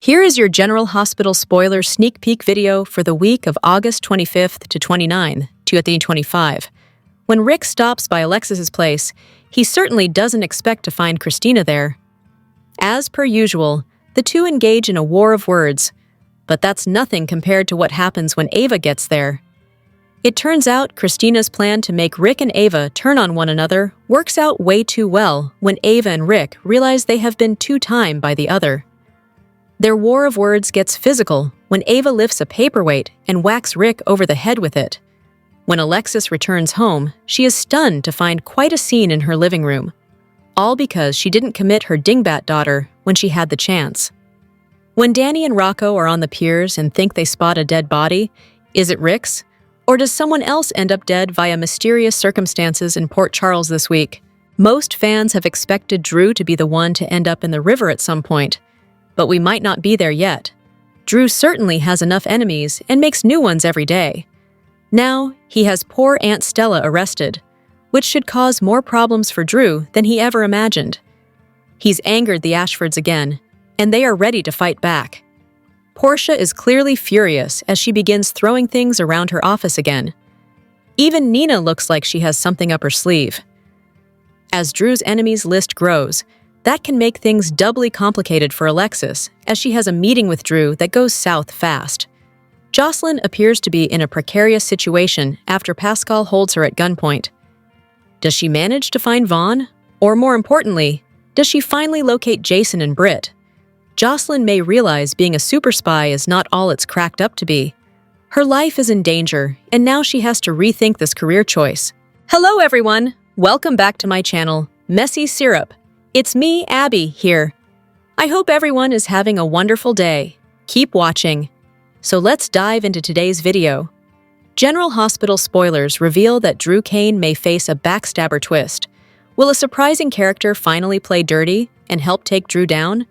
Here is your General Hospital spoiler sneak peek video for the week of August 25th to 29th, 2025. When Rick stops by Alexis's place, he certainly doesn't expect to find Christina there. As per usual, the two engage in a war of words, but that's nothing compared to what happens when Ava gets there. It turns out Christina's plan to make Rick and Ava turn on one another works out way too well when Ava and Rick realize they have been two-timed by the other. Their war of words gets physical when Ava lifts a paperweight and whacks Rick over the head with it. When Alexis returns home, she is stunned to find quite a scene in her living room, all because she didn't commit her dingbat daughter when she had the chance. When Danny and Rocco are on the piers and think they spot a dead body, is it Rick's? Or does someone else end up dead via mysterious circumstances in Port Charles this week? Most fans have expected Drew to be the one to end up in the river at some point, but we might not be there yet. Drew certainly has enough enemies and makes new ones every day. Now, he has poor Aunt Stella arrested, which should cause more problems for Drew than he ever imagined. He's angered the Ashfords again, and they are ready to fight back. Portia is clearly furious as she begins throwing things around her office again. Even Nina looks like she has something up her sleeve. As Drew's enemies list grows, that can make things doubly complicated for Alexis, as she has a meeting with Drew that goes south fast. Jocelyn appears to be in a precarious situation after Pascal holds her at gunpoint. Does she manage to find Vaughn? Or more importantly, does she finally locate Jason and Britt? Jocelyn may realize being a super spy is not all it's cracked up to be. Her life is in danger, and now she has to rethink this career choice. Hello everyone! Welcome back to my channel, Messy Syrup. It's me, Abby, here. I hope everyone is having a wonderful day. Keep watching. So let's dive into today's video. General Hospital spoilers reveal that Drew Kane may face a backstabber twist. Will a surprising character finally play dirty and help take Drew down?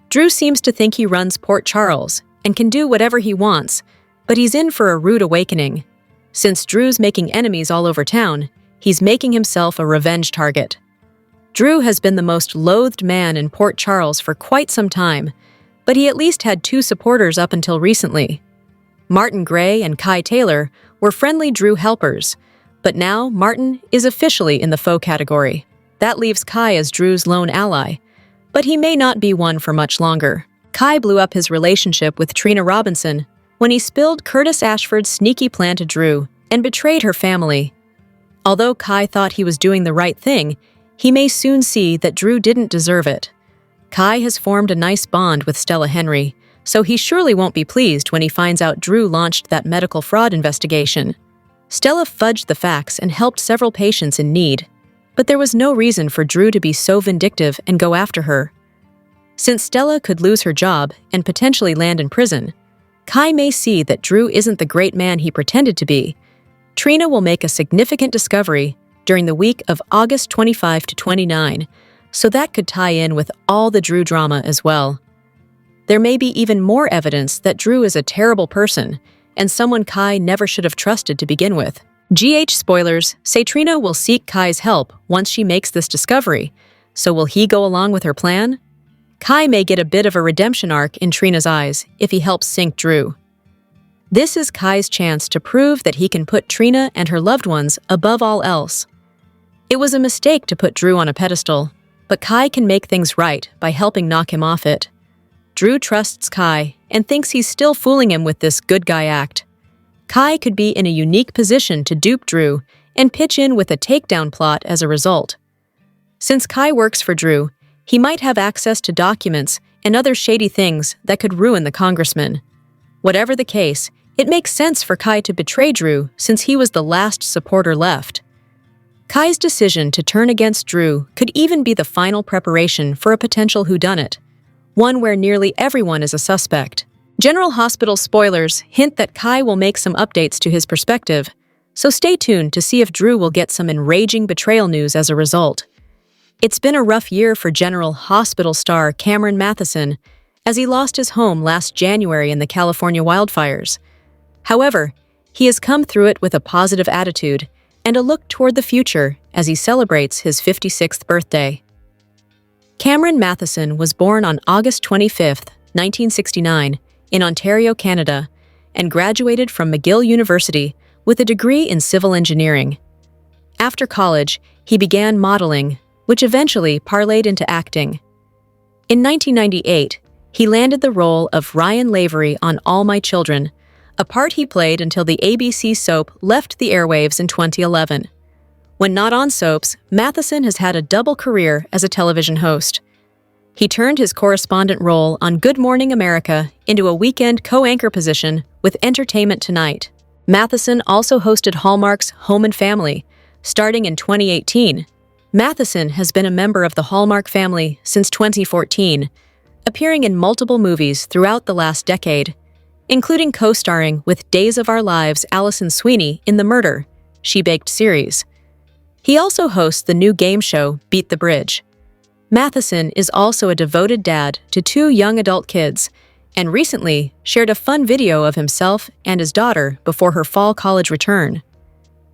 Drew seems to think he runs Port Charles and can do whatever he wants, but he's in for a rude awakening. Since Drew's making enemies all over town, he's making himself a revenge target. Drew has been the most loathed man in Port Charles for quite some time, but he at least had two supporters up until recently. Martin Gray and Kai Taylor were friendly Drew helpers, but now Martin is officially in the foe category. That leaves Kai as Drew's lone ally, but he may not be one for much longer. Kai blew up his relationship with Trina Robinson when he spilled Curtis Ashford's sneaky plan to Drew and betrayed her family. Although Kai thought he was doing the right thing, he may soon see that Drew didn't deserve it. Kai has formed a nice bond with Stella Henry, so he surely won't be pleased when he finds out Drew launched that medical fraud investigation. Stella fudged the facts and helped several patients in need, but there was no reason for Drew to be so vindictive and go after her. Since Stella could lose her job and potentially land in prison, Kai may see that Drew isn't the great man he pretended to be. Trina will make a significant discovery during the week of August 25 to 29, so that could tie in with all the Drew drama as well. There may be even more evidence that Drew is a terrible person and someone Kai never should have trusted to begin with. GH spoilers say Trina will seek Kai's help once she makes this discovery, so will he go along with her plan? Kai may get a bit of a redemption arc in Trina's eyes if he helps sink Drew. This is Kai's chance to prove that he can put Trina and her loved ones above all else. It was a mistake to put Drew on a pedestal, but Kai can make things right by helping knock him off it. Drew trusts Kai and thinks he's still fooling him with this good guy act. Kai could be in a unique position to dupe Drew and pitch in with a takedown plot as a result. Since Kai works for Drew, he might have access to documents and other shady things that could ruin the congressman. Whatever the case, it makes sense for Kai to betray Drew since he was the last supporter left. Kai's decision to turn against Drew could even be the final preparation for a potential whodunit, one where nearly everyone is a suspect. General Hospital spoilers hint that Kai will make some updates to his perspective, so stay tuned to see if Drew will get some enraging betrayal news as a result. It's been a rough year for General Hospital star Cameron Matheson, as he lost his home last January in the California wildfires. However, he has come through it with a positive attitude and a look toward the future as he celebrates his 56th birthday. Cameron Matheson was born on August 25, 1969, in Ontario, Canada, and graduated from McGill University with a degree in civil engineering. After college, he began modeling, which eventually parlayed into acting. In 1998, he landed the role of Ryan Lavery on All My Children, a part he played until the ABC soap left the airwaves in 2011. When not on soaps, Matheson has had a double career as a television host. He turned his correspondent role on Good Morning America into a weekend co-anchor position with Entertainment Tonight. Matheson also hosted Hallmark's Home and Family, starting in 2018. Matheson has been a member of the Hallmark family since 2014, appearing in multiple movies throughout the last decade, including co-starring with Days of Our Lives' Alison Sweeney in the Murder, She Baked series. He also hosts the new game show Beat the Bridge. Matheson is also a devoted dad to 2 young adult kids, and recently shared a fun video of himself and his daughter before her fall college return.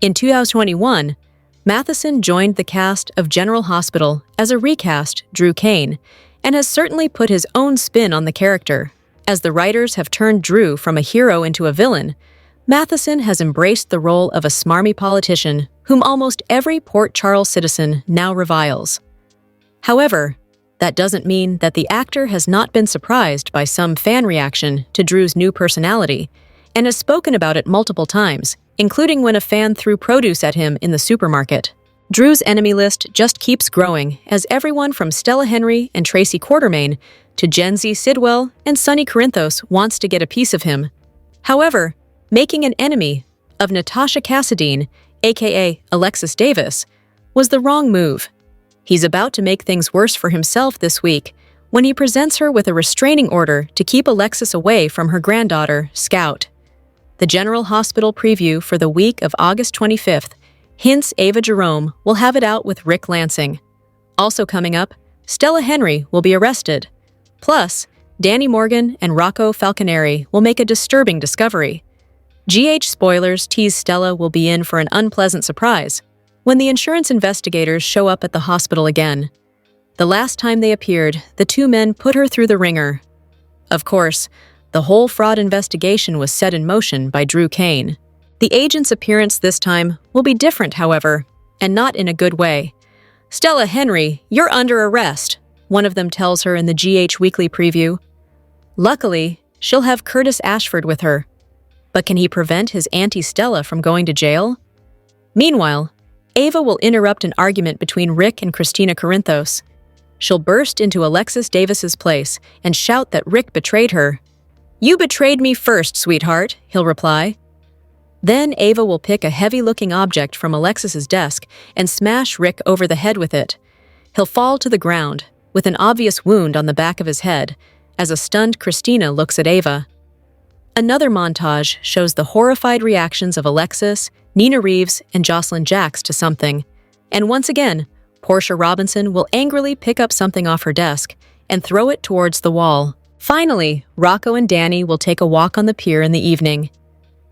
In 2021, Matheson joined the cast of General Hospital as a recast Drew Kane, and has certainly put his own spin on the character. As the writers have turned Drew from a hero into a villain, Matheson has embraced the role of a smarmy politician whom almost every Port Charles citizen now reviles. However, that doesn't mean that the actor has not been surprised by some fan reaction to Drew's new personality, and has spoken about it multiple times, including when a fan threw produce at him in the supermarket. Drew's enemy list just keeps growing as everyone from Stella Henry and Tracy Quartermain to Gen Z Sidwell and Sonny Corinthos wants to get a piece of him. However, making an enemy of Natasha Cassadine, aka Alexis Davis, was the wrong move. He's about to make things worse for himself this week when he presents her with a restraining order to keep Alexis away from her granddaughter, Scout. The General Hospital preview for the week of August 25th hints Ava Jerome will have it out with Rick Lansing. Also coming up, Stella Henry will be arrested. Plus, Danny Morgan and Rocco Falconeri will make a disturbing discovery. GH spoilers tease Stella will be in for an unpleasant surprise when the insurance investigators show up at the hospital again. The last time they appeared, the 2 men put her through the ringer. Of course, the whole fraud investigation was set in motion by Drew Kane. The agent's appearance this time will be different, however, and not in a good way. "Stella Henry, you're under arrest," one of them tells her in the GH Weekly preview. Luckily, she'll have Curtis Ashford with her. But can he prevent his Auntie Stella from going to jail? Meanwhile, Ava will interrupt an argument between Rick and Christina Corinthos. She'll burst into Alexis Davis's place and shout that Rick betrayed her. "You betrayed me first, sweetheart," he'll reply. Then Ava will pick a heavy-looking object from Alexis's desk and smash Rick over the head with it. He'll fall to the ground, with an obvious wound on the back of his head, as a stunned Christina looks at Ava. Another montage shows the horrified reactions of Alexis, Nina Reeves, and Jocelyn Jacks to something. And once again, Portia Robinson will angrily pick up something off her desk and throw it towards the wall. Finally, Rocco and Danny will take a walk on the pier in the evening.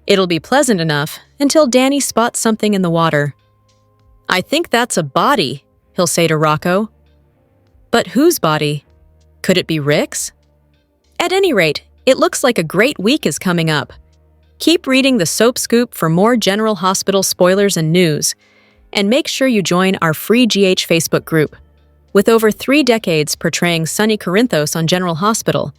It'll be pleasant enough until Danny spots something in the water. "I think that's a body," he'll say to Rocco. But whose body? Could it be Rick's? At any rate, it looks like a great week is coming up. Keep reading the Soap Scoop for more General Hospital spoilers and news, and make sure you join our free GH Facebook group. With over 3 decades portraying Sonny Corinthos on General Hospital,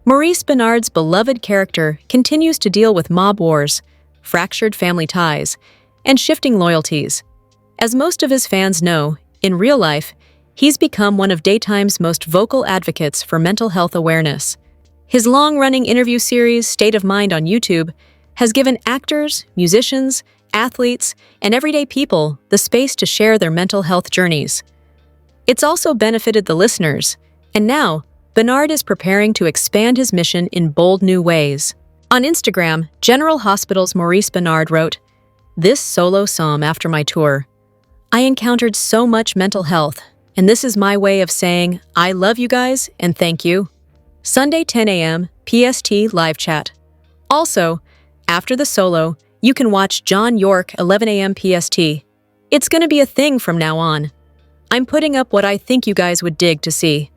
Maurice Benard's beloved character continues to deal with mob wars, fractured family ties, and shifting loyalties. As most of his fans know, in real life, he's become one of daytime's most vocal advocates for mental health awareness. His long-running interview series, State of Mind on YouTube, has given actors, musicians, athletes, and everyday people the space to share their mental health journeys. It's also benefited the listeners, and now, Benard is preparing to expand his mission in bold new ways. On Instagram, General Hospital's Maurice Benard wrote, "This solo psalm after my tour. I encountered so much mental health, and this is my way of saying, I love you guys and thank you." Sunday 10 a.m. PST live chat. Also, after the solo, you can watch John York 11 a.m. PST. It's gonna be a thing from now on. I'm putting up what I think you guys would dig to see.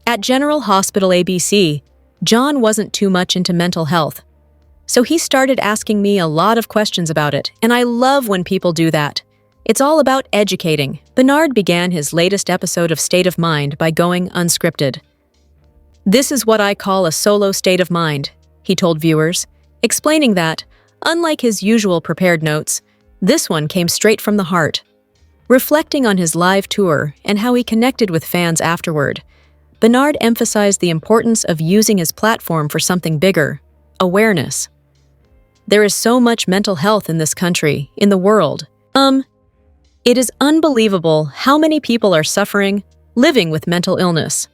At General Hospital ABC, John wasn't too much into mental health, so he started asking me a lot of questions about it, and I love when people do that. It's all about educating. Bernard began his latest episode of State of Mind by going unscripted. "This is what I call a solo state of mind," he told viewers, explaining that, unlike his usual prepared notes, this one came straight from the heart. Reflecting on his live tour and how he connected with fans afterward, Bernard emphasized the importance of using his platform for something bigger: awareness. There is so much mental health in this country, in the world. It is unbelievable how many people are suffering, living with mental illness.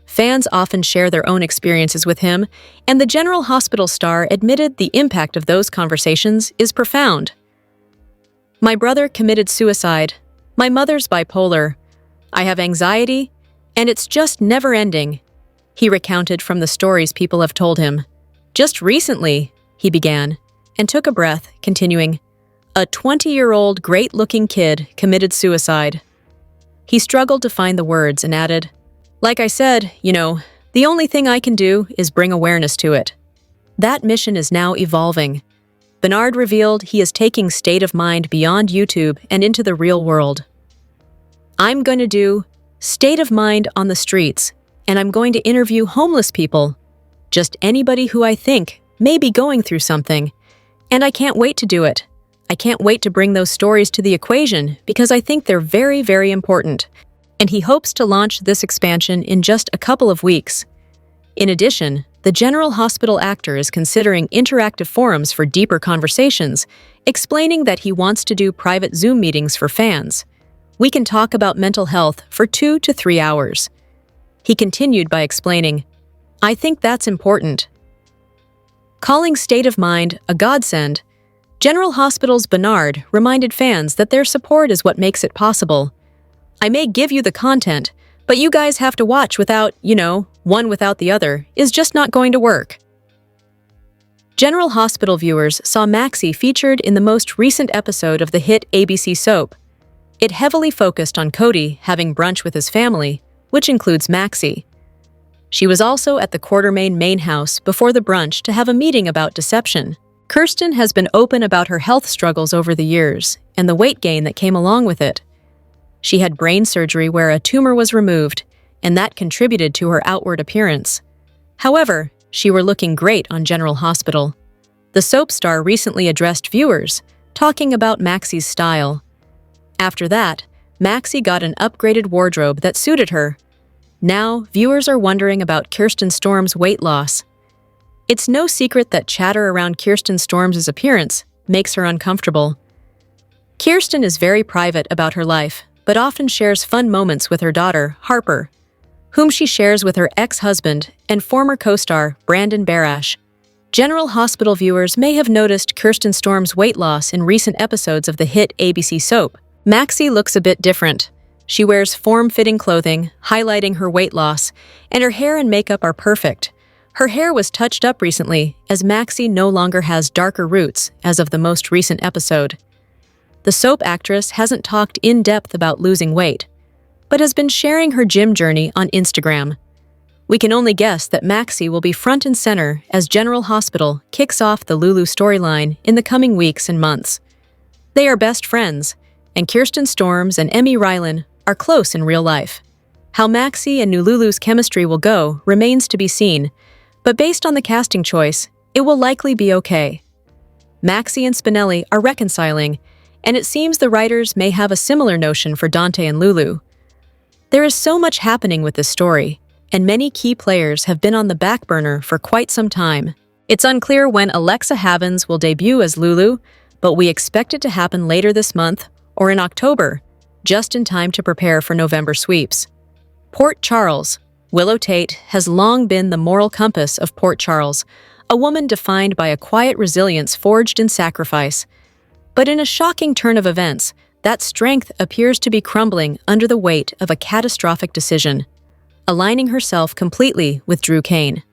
Fans often share their own experiences with him, and the General Hospital star admitted the impact of those conversations is profound. "My brother committed suicide. My mother's bipolar. I have anxiety, and it's just never-ending," he recounted from the stories people have told him. "Just recently," he began, and took a breath, continuing, "a 20-year-old great-looking kid committed suicide." He struggled to find the words and added, "Like I said, the only thing I can do is bring awareness to it." That mission is now evolving. Bernard revealed he is taking State of Mind beyond YouTube and into the real world. "I'm going to do State of Mind on the streets, and I'm going to interview homeless people, just anybody who I think may be going through something, and I can't wait to do it. I can't wait to bring those stories to the equation because I think they're very, very important." And he hopes to launch this expansion in just a couple of weeks. In addition, the General Hospital actor is considering interactive forums for deeper conversations, explaining that he wants to do private Zoom meetings for fans. "We can talk about mental health for 2 to 3 hours. He continued by explaining, "I think that's important." Calling State of Mind a godsend, General Hospital's Bernard reminded fans that their support is what makes it possible. "I may give you the content, but you guys have to watch without, one without the other is just not going to work." General Hospital viewers saw Maxie featured in the most recent episode of the hit ABC soap. It heavily focused on Cody having brunch with his family, which includes Maxie. She was also at the Quartermain main house before the brunch to have a meeting about deception. Kirsten has been open about her health struggles over the years and the weight gain that came along with it. She had brain surgery where a tumor was removed, and that contributed to her outward appearance. However, she were looking great on General Hospital. The soap star recently addressed viewers, talking about Maxie's style. After that, Maxie got an upgraded wardrobe that suited her. Now, viewers are wondering about Kirsten Storm's weight loss. It's no secret that chatter around Kirsten Storm's appearance makes her uncomfortable. Kirsten is very private about her life, but often shares fun moments with her daughter, Harper, whom she shares with her ex-husband and former co-star, Brandon Barash. General Hospital viewers may have noticed Kirsten Storm's weight loss in recent episodes of the hit ABC soap. Maxie looks a bit different. She wears form-fitting clothing, highlighting her weight loss, and her hair and makeup are perfect. Her hair was touched up recently, as Maxie no longer has darker roots as of the most recent episode. The soap actress hasn't talked in depth about losing weight, but has been sharing her gym journey on Instagram. We can only guess that Maxie will be front and center as General Hospital kicks off the Lulu storyline in the coming weeks and months. They are best friends, and Kirsten Storms and Emmy Rylan are close in real life. How Maxie and new Lulu's chemistry will go remains to be seen, but based on the casting choice, it will likely be okay. Maxie and Spinelli are reconciling, and it seems the writers may have a similar notion for Dante and Lulu. There is so much happening with this story, and many key players have been on the back burner for quite some time. It's unclear when Alexa Havens will debut as Lulu, but we expect it to happen later this month or in October, just in time to prepare for November sweeps. Port Charles. Willow Tate has long been the moral compass of Port Charles, a woman defined by a quiet resilience forged in sacrifice. But in a shocking turn of events, that strength appears to be crumbling under the weight of a catastrophic decision, aligning herself completely with Drew Kane.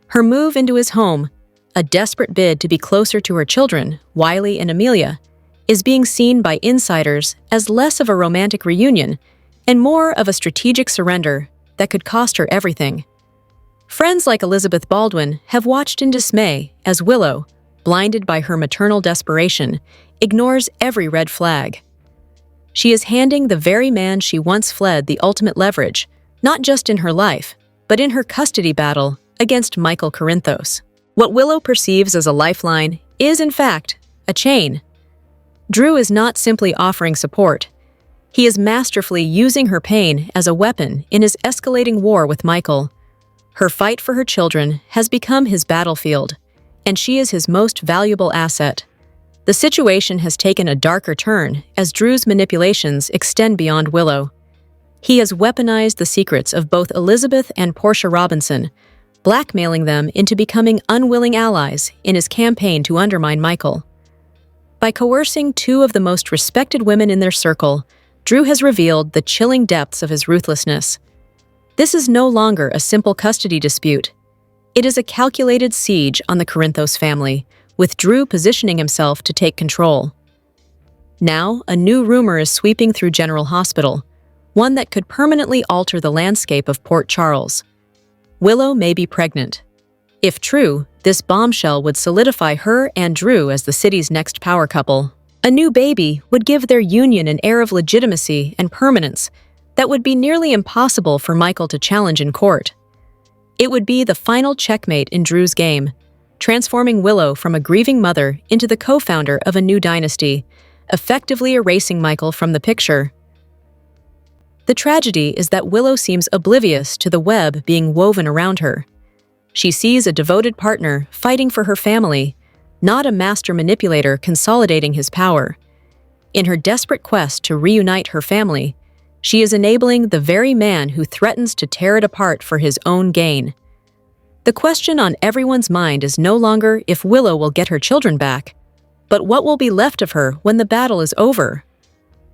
Her move into his home, a desperate bid to be closer to her children, Wiley and Amelia, is being seen by insiders as less of a romantic reunion and more of a strategic surrender that could cost her everything. Friends like Elizabeth Baldwin have watched in dismay as Willow, blinded by her maternal desperation, ignores every red flag. She is handing the very man she once fled the ultimate leverage, not just in her life, but in her custody battle against Michael Corinthos. What Willow perceives as a lifeline is, in fact, a chain. Drew is not simply offering support. He is masterfully using her pain as a weapon in his escalating war with Michael. Her fight for her children has become his battlefield, and she is his most valuable asset. The situation has taken a darker turn as Drew's manipulations extend beyond Willow. He has weaponized the secrets of both Elizabeth and Portia Robinson, blackmailing them into becoming unwilling allies in his campaign to undermine Michael. By coercing two of the most respected women in their circle, Drew has revealed the chilling depths of his ruthlessness. This is no longer a simple custody dispute. It is a calculated siege on the Corinthos family, with Drew positioning himself to take control. Now, a new rumor is sweeping through General Hospital, one that could permanently alter the landscape of Port Charles. Willow may be pregnant. If true, this bombshell would solidify her and Drew as the city's next power couple. A new baby would give their union an air of legitimacy and permanence that would be nearly impossible for Michael to challenge in court. It would be the final checkmate in Drew's game, transforming Willow from a grieving mother into the co-founder of a new dynasty, effectively erasing Michael from the picture. The tragedy is that Willow seems oblivious to the web being woven around her. She sees a devoted partner fighting for her family, not a master manipulator consolidating his power. In her desperate quest to reunite her family, she is enabling the very man who threatens to tear it apart for his own gain. The question on everyone's mind is no longer if Willow will get her children back, but what will be left of her when the battle is over.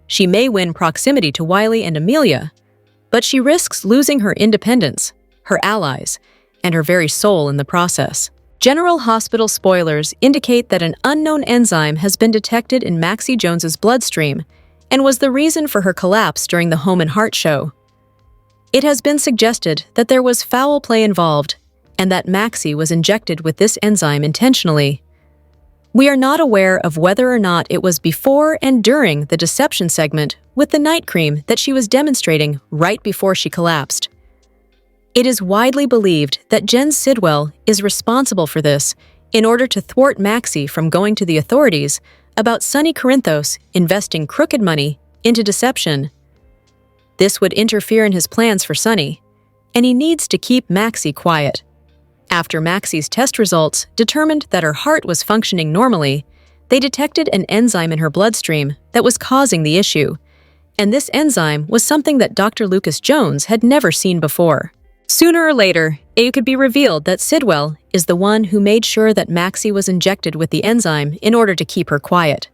She may win proximity to Wiley and Amelia, but she risks losing her independence, her allies, and her very soul in the process. General Hospital spoilers indicate that an unknown enzyme has been detected in Maxie Jones's bloodstream and was the reason for her collapse during the Home and Heart show. It has been suggested that there was foul play involved and that Maxie was injected with this enzyme intentionally. We are not aware of whether or not it was before and during the deception segment with the night cream that she was demonstrating right before she collapsed. It is widely believed that Jen Sidwell is responsible for this in order to thwart Maxie from going to the authorities about Sonny Corinthos investing crooked money into deception. This would interfere in his plans for Sonny, and he needs to keep Maxie quiet. After Maxie's test results determined that her heart was functioning normally, they detected an enzyme in her bloodstream that was causing the issue, and this enzyme was something that Dr. Lucas Jones had never seen before. Sooner or later, it could be revealed that Sidwell is the one who made sure that Maxie was injected with the enzyme in order to keep her quiet.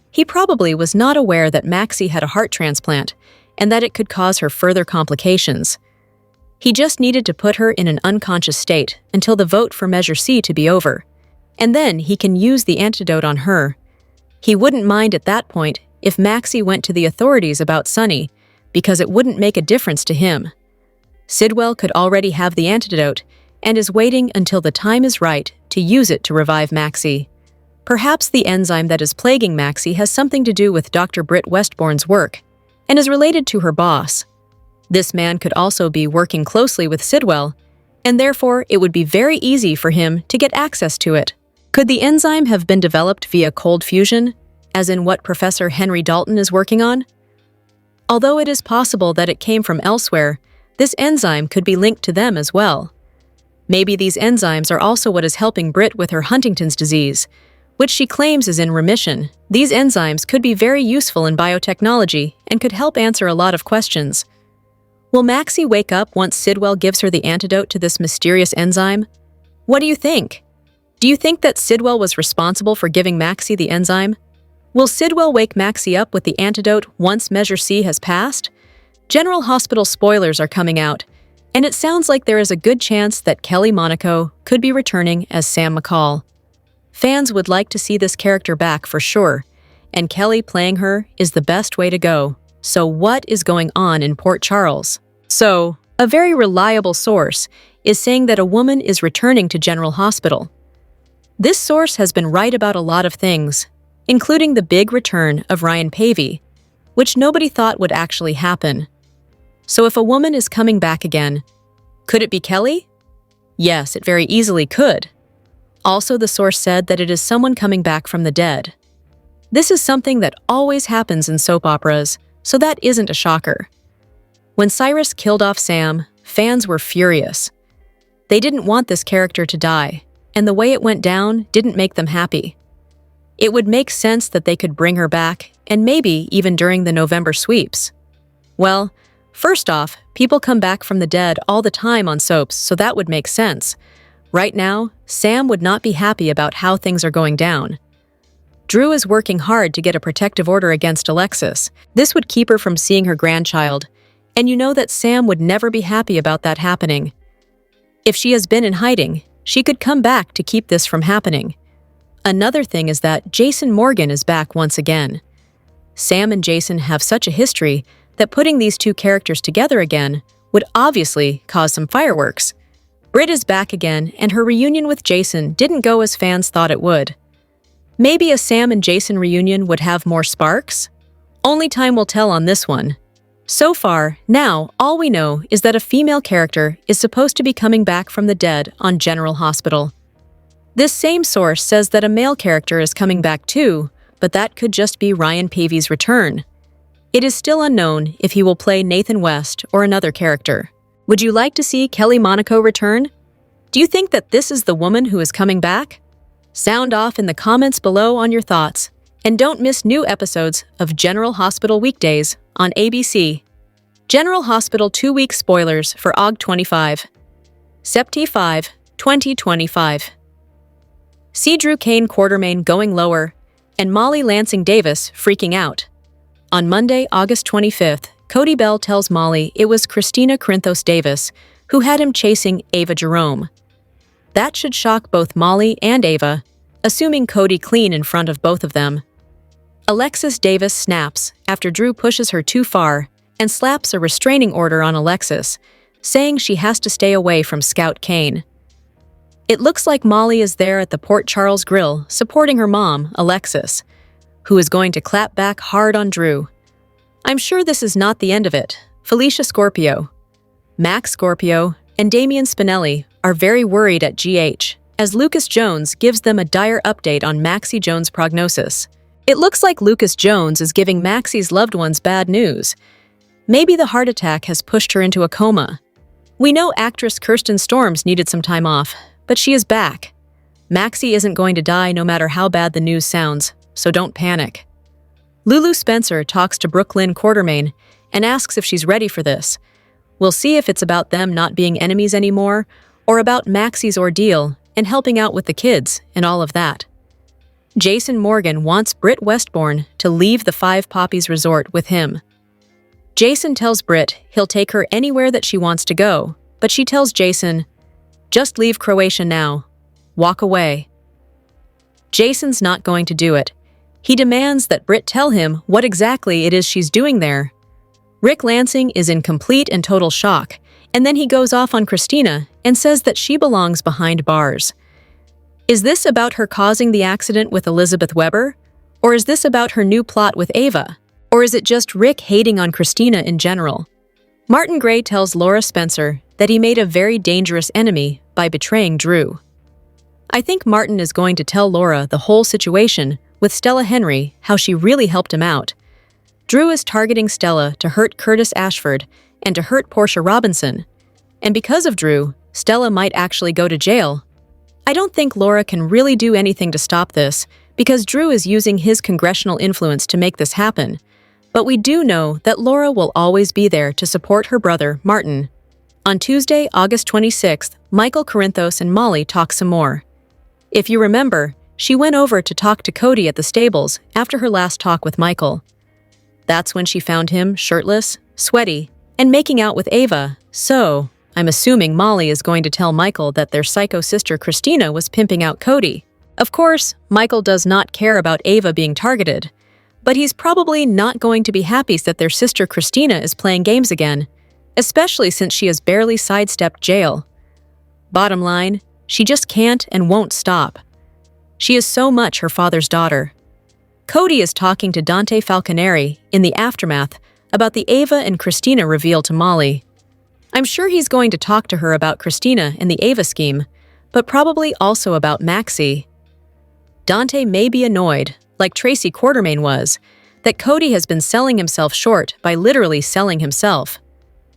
He probably was not aware that Maxie had a heart transplant and that it could cause her further complications. He just needed to put her in an unconscious state until the vote for Measure C to be over, and then he can use the antidote on her. He wouldn't mind at that point if Maxie went to the authorities about Sonny, because it wouldn't make a difference to him. Sidwell could already have the antidote and is waiting until the time is right to use it to revive Maxie. Perhaps the enzyme that is plaguing Maxie has something to do with Dr. Britt Westbourne's work and is related to her boss. This man could also be working closely with Sidwell, and therefore it would be very easy for him to get access to it. Could the enzyme have been developed via cold fusion, as in what Professor Henry Dalton is working on? Although it is possible that it came from elsewhere, this enzyme could be linked to them as well. Maybe these enzymes are also what is helping Britt with her Huntington's disease, which she claims is in remission. These enzymes could be very useful in biotechnology and could help answer a lot of questions. Will Maxie wake up once Sidwell gives her the antidote to this mysterious enzyme? What do you think? Do you think that Sidwell was responsible for giving Maxie the enzyme? Will Sidwell wake Maxie up with the antidote once Measure C has passed? General Hospital spoilers are coming out, and it sounds like there is a good chance that Kelly Monaco could be returning as Sam McCall. Fans would like to see this character back for sure, and Kelly playing her is the best way to go. So what is going on in Port Charles? So, a very reliable source is saying that a woman is returning to General Hospital. This source has been right about a lot of things, including the big return of Ryan Pavey, which nobody thought would actually happen. So if a woman is coming back again, could it be Kelly? Yes, it very easily could. Also, the source said that it is someone coming back from the dead. This is something that always happens in soap operas, so that isn't a shocker. When Cyrus killed off Sam, fans were furious. They didn't want this character to die, and the way it went down didn't make them happy. It would make sense that they could bring her back, and maybe even during the November sweeps. Well, first off, people come back from the dead all the time on soaps, so that would make sense. Right now, Sam would not be happy about how things are going down. Drew is working hard to get a protective order against Alexis. This would keep her from seeing her grandchild, and you know that Sam would never be happy about that happening. If she has been in hiding, she could come back to keep this from happening. Another thing is that Jason Morgan is back once again. Sam and Jason have such a history that putting these two characters together again would obviously cause some fireworks. Britt is back again, and her reunion with Jason didn't go as fans thought it would. Maybe a Sam and Jason reunion would have more sparks? Only time will tell on this one. So far, now, all we know is that a female character is supposed to be coming back from the dead on General Hospital. This same source says that a male character is coming back too, but that could just be Ryan Pavey's return. It is still unknown if he will play Nathan West or another character. Would you like to see Kelly Monaco return? Do you think that this is the woman who is coming back? Sound off in the comments below on your thoughts, and don't miss new episodes of General Hospital weekdays on ABC. General Hospital 2-week spoilers for Aug 25. Sept 5, 2025. See Drew Kane Quartermain going lower, and Molly Lansing Davis freaking out. On Monday, August 25th, Cody Bell tells Molly it was Christina Corinthos Davis who had him chasing Ava Jerome. That should shock both Molly and Ava, assuming Cody clean in front of both of them. Alexis Davis snaps after Drew pushes her too far and slaps a restraining order on Alexis, saying she has to stay away from Scout Kane. It looks like Molly is there at the Port Charles Grill supporting her mom, Alexis, who is going to clap back hard on Drew. I'm sure this is not the end of it. Felicia Scorpio, Max Scorpio, and Damian Spinelli are very worried at GH, as Lucas Jones gives them a dire update on Maxie Jones' prognosis. It looks like Lucas Jones is giving Maxie's loved ones bad news. Maybe the heart attack has pushed her into a coma. We know actress Kirsten Storms needed some time off, but she is back. Maxie isn't going to die no matter how bad the news sounds, so don't panic. Lulu Spencer talks to Brooklyn Quartermain and asks if she's ready for this. We'll see if it's about them not being enemies anymore, or about Maxie's ordeal and helping out with the kids and all of that. Jason Morgan wants Britt Westbourne to leave the Five Poppies Resort with him. Jason tells Britt he'll take her anywhere that she wants to go, but she tells Jason, "Just leave Croatia now. Walk away." Jason's not going to do it. He demands that Britt tell him what exactly it is she's doing there. Rick Lansing is in complete and total shock, and then he goes off on Christina and says that she belongs behind bars. Is this about her causing the accident with Elizabeth Weber? Or is this about her new plot with Ava? Or is it just Rick hating on Christina in general? Martin Gray tells Laura Spencer that he made a very dangerous enemy by betraying Drew. I think Martin is going to tell Laura the whole situation with Stella Henry, how she really helped him out. Drew is targeting Stella to hurt Curtis Ashford and to hurt Portia Robinson. And because of Drew, Stella might actually go to jail. I don't think Laura can really do anything to stop this, because Drew is using his congressional influence to make this happen. But we do know that Laura will always be there to support her brother, Martin. On Tuesday, August 26th, Michael Corinthos and Molly talk some more. If you remember, she went over to talk to Cody at the stables after her last talk with Michael. That's when she found him shirtless, sweaty, and making out with Ava, so I'm assuming Molly is going to tell Michael that their psycho sister Christina was pimping out Cody. Of course, Michael does not care about Ava being targeted, but he's probably not going to be happy that their sister Christina is playing games again, especially since she has barely sidestepped jail. Bottom line, she just can't and won't stop. She is so much her father's daughter. Cody is talking to Dante Falconeri in the aftermath about the Ava and Christina reveal to Molly. I'm sure he's going to talk to her about Christina and the Ava scheme, but probably also about Maxie. Dante may be annoyed, like Tracy Quartermain was, that Cody has been selling himself short by literally selling himself.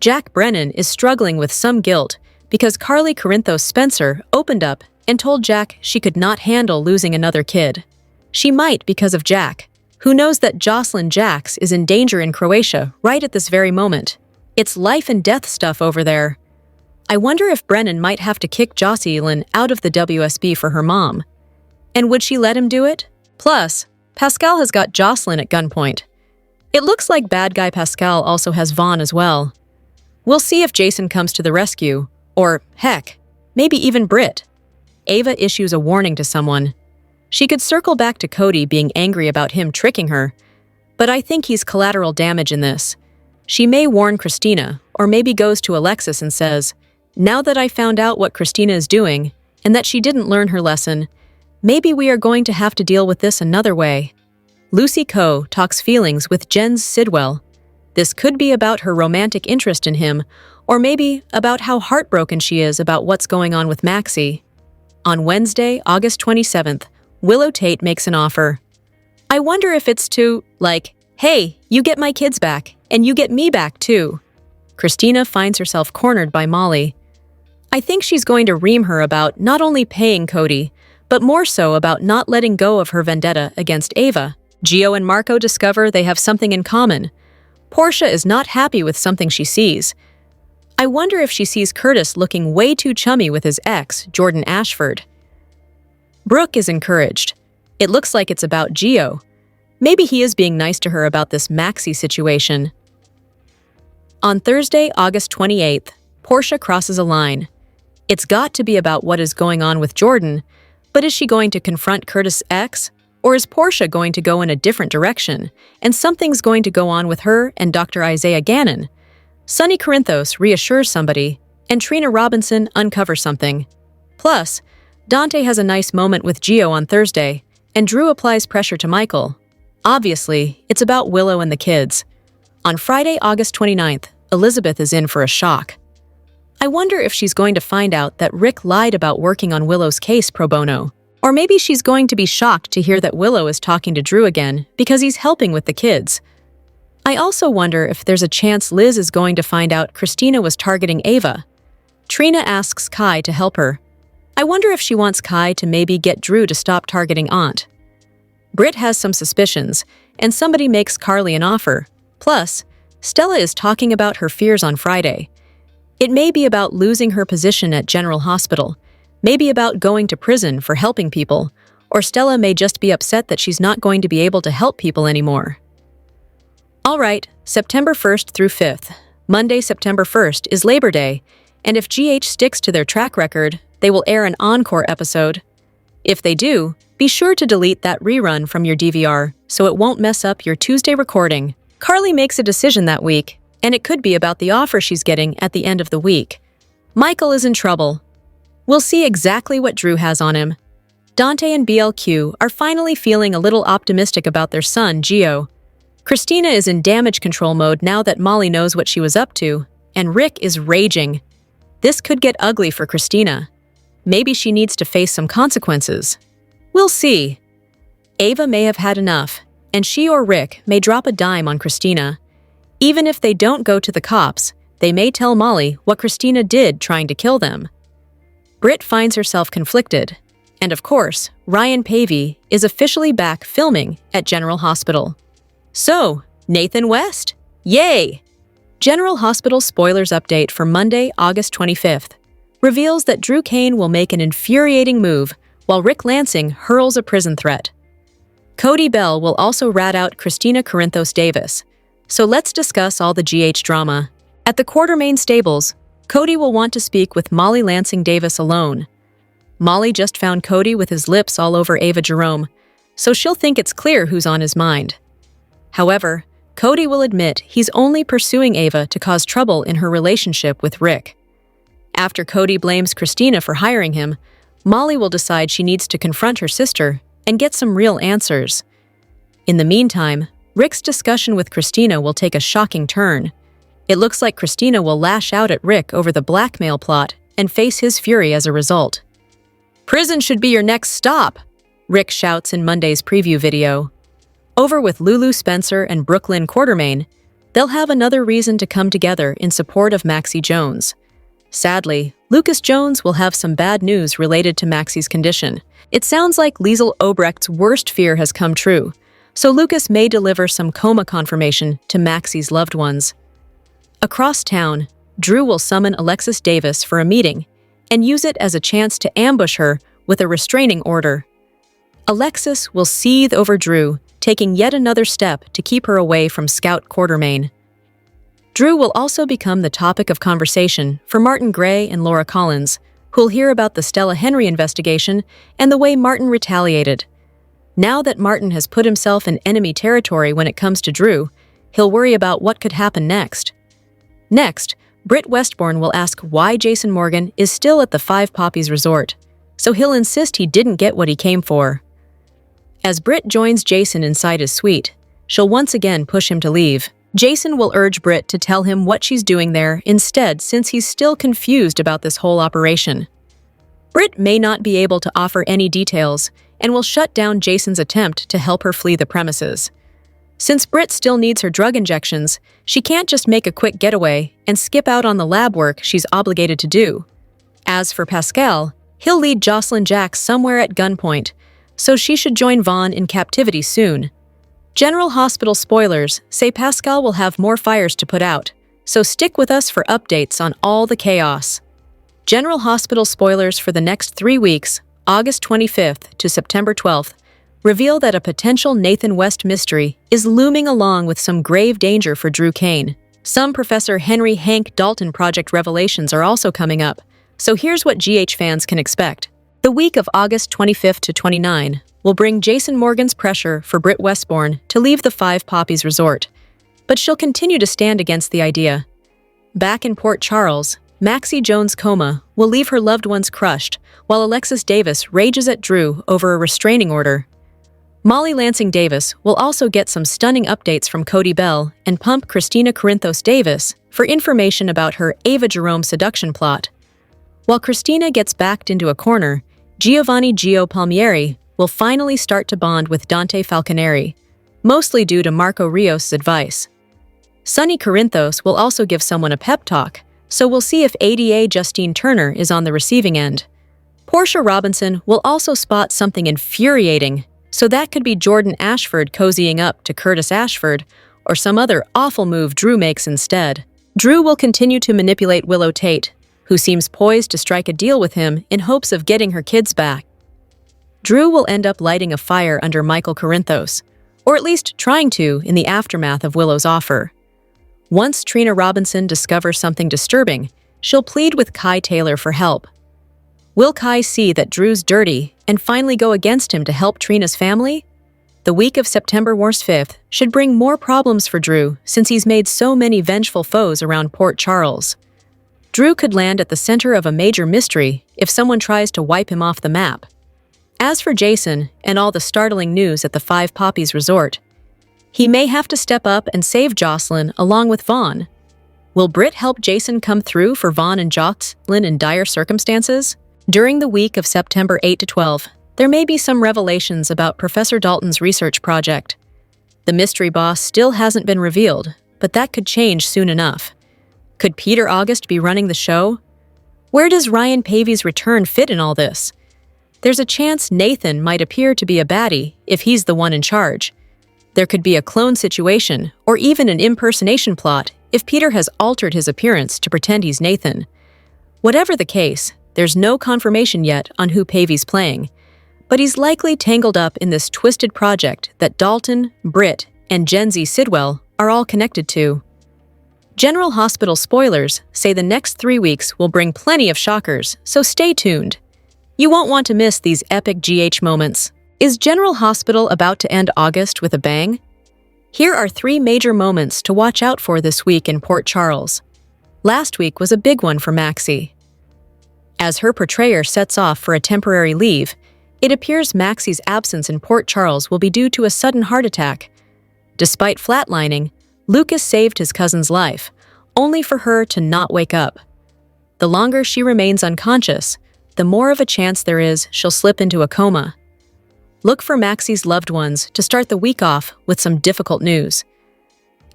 Jack Brennan is struggling with some guilt because Carly Corinthos Spencer opened up and told Jack she could not handle losing another kid. She might because of Jack, who knows that Jocelyn Jax is in danger in Croatia right at this very moment. It's life and death stuff over there. I wonder if Brennan might have to kick Jocelyn out of the WSB for her mom. And would she let him do it? Plus, Pascal has got Jocelyn at gunpoint. It looks like bad guy Pascal also has Vaughn as well. We'll see if Jason comes to the rescue, or, heck, maybe even Britt. Ava issues a warning to someone. She could circle back to Cody being angry about him tricking her, but I think he's collateral damage in this. She may warn Christina, or maybe goes to Alexis and says, "Now that I found out what Christina is doing, and that she didn't learn her lesson, maybe we are going to have to deal with this another way." Lucy Coe talks feelings with Jens Sidwell. This could be about her romantic interest in him, or maybe about how heartbroken she is about what's going on with Maxie. On Wednesday, August 27th, Willow Tate makes an offer. I wonder if it's to, like, hey, you get my kids back, and you get me back too. Christina finds herself cornered by Molly. I think she's going to ream her about not only paying Cody, but more so about not letting go of her vendetta against Ava. Gio and Marco discover they have something in common. Portia is not happy with something she sees. I wonder if she sees Curtis looking way too chummy with his ex, Jordan Ashford. Brooke is encouraged. It looks like it's about Gio. Maybe he is being nice to her about this Maxie situation. On Thursday, August 28th, Portia crosses a line. It's got to be about what is going on with Jordan, but is she going to confront Curtis' ex? Or is Portia going to go in a different direction, and something's going to go on with her and Dr. Isaiah Gannon? Sonny Corinthos reassures somebody, and Trina Robinson uncovers something. Plus, Dante has a nice moment with Gio on Thursday, and Drew applies pressure to Michael. Obviously, it's about Willow and the kids. On Friday, August 29th, Elizabeth is in for a shock. I wonder if she's going to find out that Rick lied about working on Willow's case pro bono. Or maybe she's going to be shocked to hear that Willow is talking to Drew again because he's helping with the kids. I also wonder if there's a chance Liz is going to find out Christina was targeting Ava. Trina asks Kai to help her. I wonder if she wants Kai to maybe get Drew to stop targeting Aunt. Britt has some suspicions, and somebody makes Carly an offer. Plus, Stella is talking about her fears on Friday. It may be about losing her position at General Hospital, maybe about going to prison for helping people, or Stella may just be upset that she's not going to be able to help people anymore. All right, September 1st through 5th. Monday, September 1st is Labor Day, and if GH sticks to their track record, they will air an encore episode. If they do, be sure to delete that rerun from your DVR so it won't mess up your Tuesday recording. Carly makes a decision that week, and it could be about the offer she's getting at the end of the week. Michael is in trouble. We'll see exactly what Drew has on him. Dante and BLQ are finally feeling a little optimistic about their son, Gio. Christina is in damage control mode now that Molly knows what she was up to, and Rick is raging. This could get ugly for Christina. Maybe she needs to face some consequences. We'll see. Ava may have had enough, and she or Rick may drop a dime on Christina. Even if they don't go to the cops, they may tell Molly what Christina did trying to kill them. Britt finds herself conflicted, and of course, Ryan Pavey is officially back filming at General Hospital. So, Nathan West? Yay! General Hospital spoilers update for Monday, August 25th reveals that Drew Kane will make an infuriating move while Rick Lansing hurls a prison threat. Cody Bell will also rat out Christina Corinthos Davis. So let's discuss all the GH drama. At the Quartermain stables, Cody will want to speak with Molly Lansing Davis alone. Molly just found Cody with his lips all over Ava Jerome, so she'll think it's clear who's on his mind. However, Cody will admit he's only pursuing Ava to cause trouble in her relationship with Rick. After Cody blames Christina for hiring him, Molly will decide she needs to confront her sister and get some real answers. In the meantime, Rick's discussion with Christina will take a shocking turn. It looks like Christina will lash out at Rick over the blackmail plot and face his fury as a result. "Prison should be your next stop," Rick shouts in Monday's preview video. Over with Lulu Spencer and Brooklyn Quartermain, they'll have another reason to come together in support of Maxie Jones. Sadly, Lucas Jones will have some bad news related to Maxie's condition. It sounds like Liesl Obrecht's worst fear has come true, so Lucas may deliver some coma confirmation to Maxie's loved ones. Across town, Drew will summon Alexis Davis for a meeting and use it as a chance to ambush her with a restraining order. Alexis will seethe over Drew, taking yet another step to keep her away from Scout Quartermain. Drew will also become the topic of conversation for Martin Gray and Laura Collins, who'll hear about the Stella Henry investigation and the way Martin retaliated. Now that Martin has put himself in enemy territory when it comes to Drew, he'll worry about what could happen next. Next, Britt Westbourne will ask why Jason Morgan is still at the Five Poppies Resort, so he'll insist he didn't get what he came for. As Britt joins Jason inside his suite, she'll once again push him to leave. Jason will urge Britt to tell him what she's doing there instead, since he's still confused about this whole operation. Britt may not be able to offer any details and will shut down Jason's attempt to help her flee the premises. Since Britt still needs her drug injections, she can't just make a quick getaway and skip out on the lab work she's obligated to do. As for Pascal, he'll lead Jocelyn Jack somewhere at gunpoint, so she should join Vaughn in captivity soon. General Hospital spoilers say Pascal will have more fires to put out, so stick with us for updates on all the chaos. General Hospital spoilers for the next 3 weeks, August 25th to September 12th, reveal that a potential Nathan West mystery is looming along with some grave danger for Drew Kane. Some Professor Henry Hank Dalton Project revelations are also coming up, so here's what GH fans can expect. The week of August 25th to 29 will bring Jason Morgan's pressure for Britt Westbourne to leave the Five Poppies Resort, but she'll continue to stand against the idea. Back in Port Charles, Maxie Jones' coma will leave her loved ones crushed, while Alexis Davis rages at Drew over a restraining order. Molly Lansing Davis will also get some stunning updates from Cody Bell and pump Christina Corinthos Davis for information about her Ava Jerome seduction plot. While Christina gets backed into a corner, Giovanni Gio Palmieri will finally start to bond with Dante Falconeri, mostly due to Marco Rios' advice. Sonny Corinthos will also give someone a pep talk, so we'll see if ADA Justine Turner is on the receiving end. Portia Robinson will also spot something infuriating, so that could be Jordan Ashford cozying up to Curtis Ashford, or some other awful move Drew makes instead. Drew will continue to manipulate Willow Tate, who seems poised to strike a deal with him in hopes of getting her kids back. Drew will end up lighting a fire under Michael Corinthos, or at least trying to in the aftermath of Willow's offer. Once Trina Robinson discovers something disturbing, she'll plead with Kai Taylor for help. Will Kai see that Drew's dirty and finally go against him to help Trina's family? The week of September 5th should bring more problems for Drew since he's made so many vengeful foes around Port Charles. Drew could land at the center of a major mystery if someone tries to wipe him off the map. As for Jason and all the startling news at the Five Poppies Resort, he may have to step up and save Jocelyn along with Vaughn. Will Britt help Jason come through for Vaughn and Jocelyn in dire circumstances? During the week of September 8 to 12, there may be some revelations about Professor Dalton's research project. The mystery boss still hasn't been revealed, but that could change soon enough. Could Peter August be running the show? Where does Ryan Pavy's return fit in all this? There's a chance Nathan might appear to be a baddie if he's the one in charge. There could be a clone situation or even an impersonation plot if Peter has altered his appearance to pretend he's Nathan. Whatever the case, there's no confirmation yet on who Pavy's playing, but he's likely tangled up in this twisted project that Dalton, Britt, and Gen Z Sidwell are all connected to. General Hospital spoilers say the next 3 weeks will bring plenty of shockers, so stay tuned. You won't want to miss these epic GH moments. Is General Hospital about to end August with a bang? Here are 3 major moments to watch out for this week in Port Charles. Last week was a big one for Maxie. As her portrayer sets off for a temporary leave, it appears Maxie's absence in Port Charles will be due to a sudden heart attack. Despite flatlining, Lucas saved his cousin's life, only for her to not wake up. The longer she remains unconscious, the more of a chance there is she'll slip into a coma. Look for Maxie's loved ones to start the week off with some difficult news.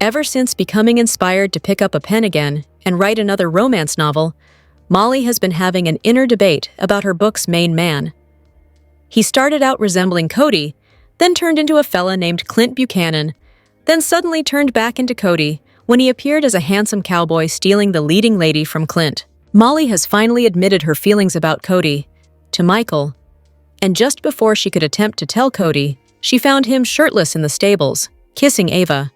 Ever since becoming inspired to pick up a pen again and write another romance novel, Molly has been having an inner debate about her book's main man. He started out resembling Cody, then turned into a fella named Clint Buchanan, then suddenly turned back into Cody when he appeared as a handsome cowboy stealing the leading lady from Clint. Molly has finally admitted her feelings about Cody to Michael, and just before she could attempt to tell Cody, she found him shirtless in the stables, kissing Ava.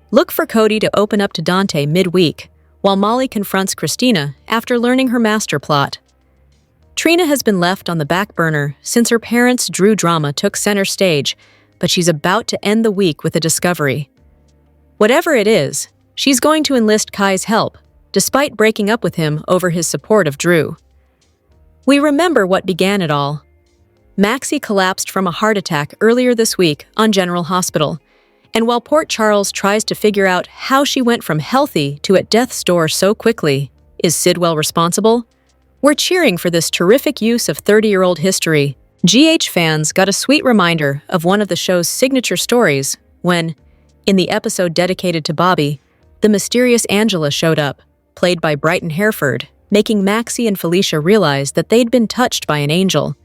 Look for Cody to open up to Dante midweek, while Molly confronts Christina after learning her master plot. Trina has been left on the back burner since her parents' Drew drama took center stage, but she's about to end the week with a discovery. Whatever it is, she's going to enlist Kai's help, despite breaking up with him over his support of Drew. We remember what began it all. Maxie collapsed from a heart attack earlier this week on General Hospital, and while Port Charles tries to figure out how she went from healthy to at death's door so quickly, is Sidwell responsible? We're cheering for this terrific use of 30-year-old history. GH fans got a sweet reminder of one of the show's signature stories when, in the episode dedicated to Bobby, the mysterious Angela showed up, played by Brighton Hereford, making Maxie and Felicia realize that they'd been touched by an angel.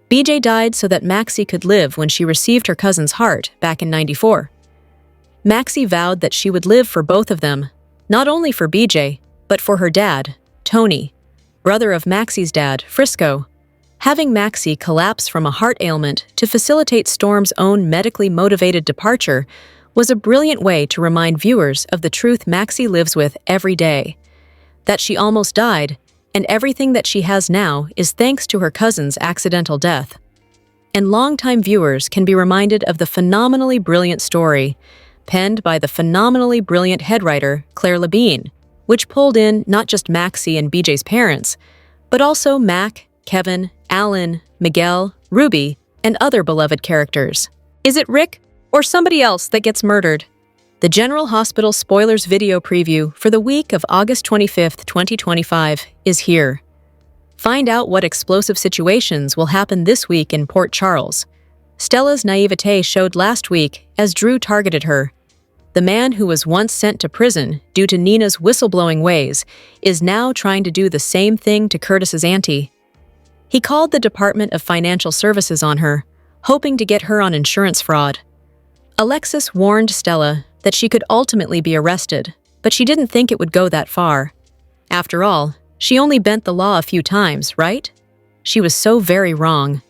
BJ died so that Maxie could live when she received her cousin's heart back in '94. Maxie vowed that she would live for both of them, not only for BJ, but for her dad, Tony, brother of Maxie's dad, Frisco. Having Maxie collapse from a heart ailment to facilitate Storm's own medically motivated departure was a brilliant way to remind viewers of the truth Maxie lives with every day, that she almost died, and everything that she has now is thanks to her cousin's accidental death. And longtime viewers can be reminded of the phenomenally brilliant story, penned by the phenomenally brilliant head writer Claire Labine, which pulled in not just Maxie and BJ's parents, but also Mac, Kevin, Alan, Miguel, Ruby, and other beloved characters. Is it Rick or somebody else that gets murdered? The General Hospital Spoilers video preview for the week of August 25th, 2025 is here. Find out what explosive situations will happen this week in Port Charles. Stella's naivete showed last week as Drew targeted her. The man who was once sent to prison due to Nina's whistleblowing ways is now trying to do the same thing to Curtis's auntie. He called the Department of Financial Services on her, hoping to get her on insurance fraud. Alexis warned Stella that she could ultimately be arrested, but she didn't think it would go that far. After all, she only bent the law a few times, right? She was so very wrong.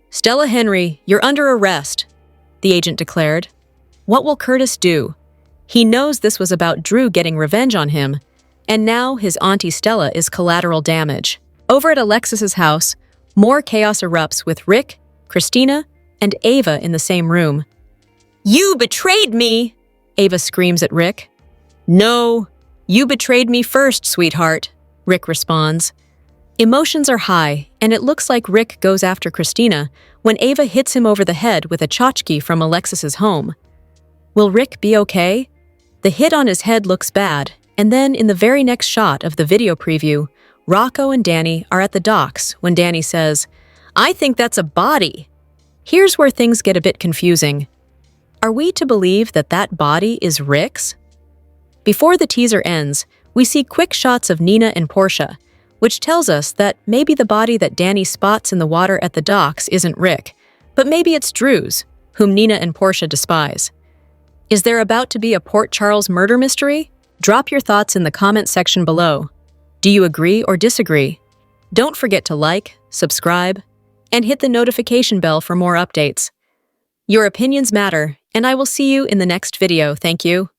"Stella Henry, you're under arrest," the agent declared. What will Curtis do? He knows this was about Drew getting revenge on him, and now his auntie Stella is collateral damage. Over at Alexis's house, more chaos erupts with Rick, Christina, and Ava in the same room. "You betrayed me!" Ava screams at Rick. "No, you betrayed me first, sweetheart," Rick responds. Emotions are high, and it looks like Rick goes after Christina when Ava hits him over the head with a tchotchke from Alexis's home. Will Rick be okay? The hit on his head looks bad, and then in the very next shot of the video preview, Rocco and Danny are at the docks when Danny says, "I think that's a body." Here's where things get a bit confusing. Are we to believe that that body is Rick's? Before the teaser ends, we see quick shots of Nina and Portia, which tells us that maybe the body that Danny spots in the water at the docks isn't Rick, but maybe it's Drew's, whom Nina and Portia despise. Is there about to be a Port Charles murder mystery? Drop your thoughts in the comment section below. Do you agree or disagree? Don't forget to like, subscribe, and hit the notification bell for more updates. Your opinions matter, and I will see you in the next video. Thank you.